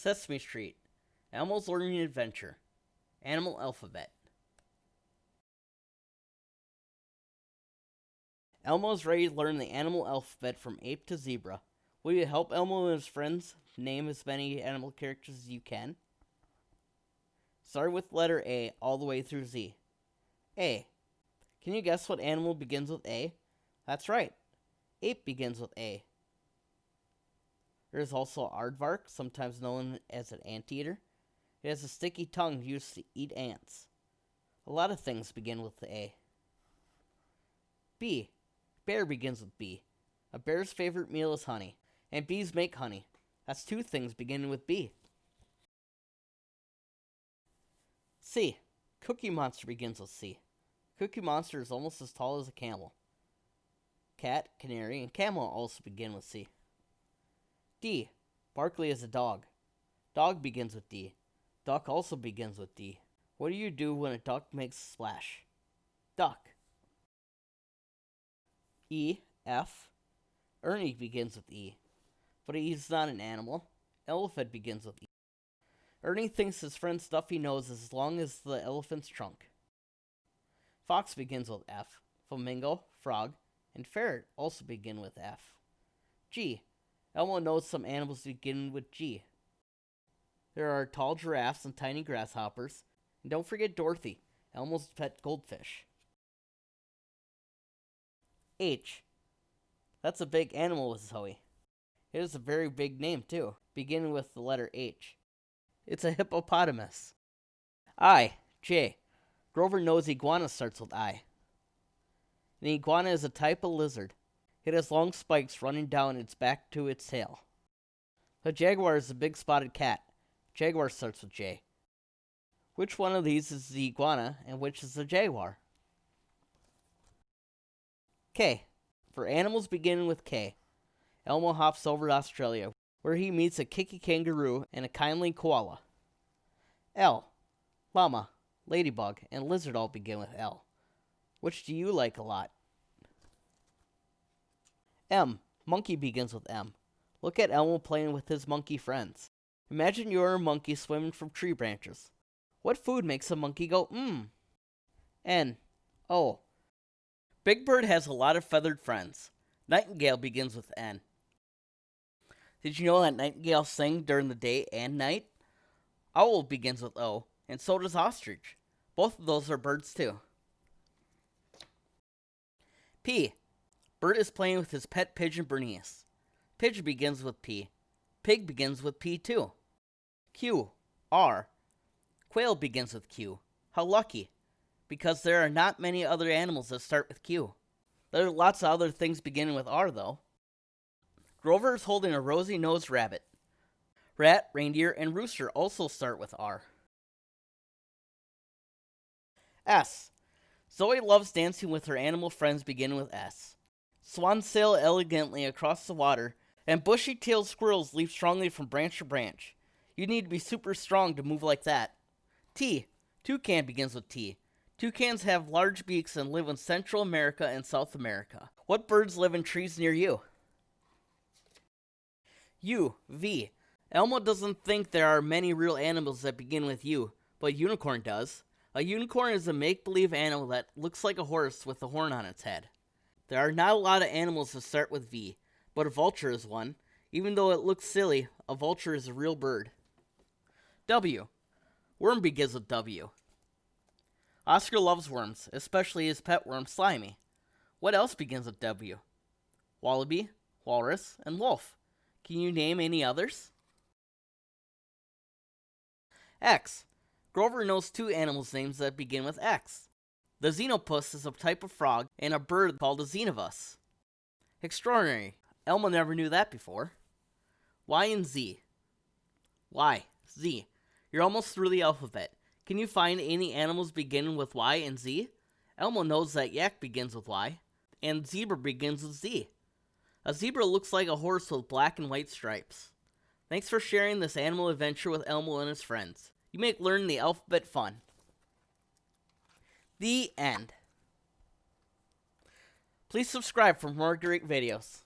Sesame Street, Elmo's Learning Adventure, Animal Alphabet. Elmo is ready to learn the animal alphabet from ape to zebra. Will you help Elmo and his friends name as many animal characters as you can? Start with letter A all the way through Z. A. Can you guess what animal begins with A? That's right. Ape begins with A. There is also aardvark, sometimes known as an anteater. It has a sticky tongue used to eat ants. A lot of things begin with the A. B. Bear begins with B. A bear's favorite meal is honey, and bees make honey. That's two things beginning with B. C. Cookie Monster begins with C. Cookie Monster is almost as tall as a camel. Cat, canary, and camel also begin with C. D. Barkley is a dog. Dog begins with D. Duck also begins with D. What do you do when a duck makes a splash? Duck. E. F. Ernie begins with E. But he's not an animal. Elephant begins with E. Ernie thinks his friend Stuffy knows as long as the elephant's trunk. Fox begins with F. Flamingo, frog, and ferret also begin with F. G. Elmo knows some animals begin with G. There are tall giraffes and tiny grasshoppers. And don't forget Dorothy, Elmo's pet goldfish. H. That's a big animal, Zoe. It is a very big name, too, beginning with the letter H. It's a hippopotamus. I. J. Grover knows iguana starts with I. An iguana is a type of lizard. It has long spikes running down its back to its tail. A jaguar is a big spotted cat. Jaguar starts with J. Which one of these is the iguana and which is the jaguar? K. For animals beginning with K. Elmo hops over to Australia, where he meets a kicky kangaroo and a kindly koala. L. Llama, ladybug, and lizard all begin with L. Which do you like a lot? M. Monkey begins with M. Look at Elmo playing with his monkey friends. Imagine you're a monkey swimming from tree branches. What food makes a monkey go, mmm? N. O. Big Bird has a lot of feathered friends. Nightingale begins with N. Did you know that nightingales sing during the day and night? Owl begins with O, and so does ostrich. Both of those are birds too. P. Bert is playing with his pet pigeon Bernice. Pigeon begins with P. Pig begins with P too. Q. R. Quail begins with Q. How lucky. Because there are not many other animals that start with Q. There are lots of other things beginning with R though. Grover is holding a rosy-nosed rabbit. Rat, reindeer, and rooster also start with R. S. Zoe loves dancing with her animal friends beginning with S. Swans sail elegantly across the water, and bushy-tailed squirrels leap strongly from branch to branch. You need to be super strong to move like that. T. Toucan begins with T. Toucans have large beaks and live in Central America and South America. What birds live in trees near you? U. V. Elmo doesn't think there are many real animals that begin with U, but a unicorn does. A unicorn is a make-believe animal that looks like a horse with a horn on its head. There are not a lot of animals that start with V, but a vulture is one. Even though it looks silly, a vulture is a real bird. W. Worm begins with W. Oscar loves worms, especially his pet worm, Slimy. What else begins with W? Wallaby, walrus, and wolf. Can you name any others? X. Grover knows two animals' names that begin with X. The xenopus is a type of frog and a bird called a xenivus. Extraordinary. Elmo never knew that before. Y and Z. Y. Z. You're almost through the alphabet. Can you find any animals beginning with Y and Z? Elmo knows that yak begins with Y, and zebra begins with Z. A zebra looks like a horse with black and white stripes. Thanks for sharing this animal adventure with Elmo and his friends. You make learning the alphabet fun. The end. Please subscribe for more great videos.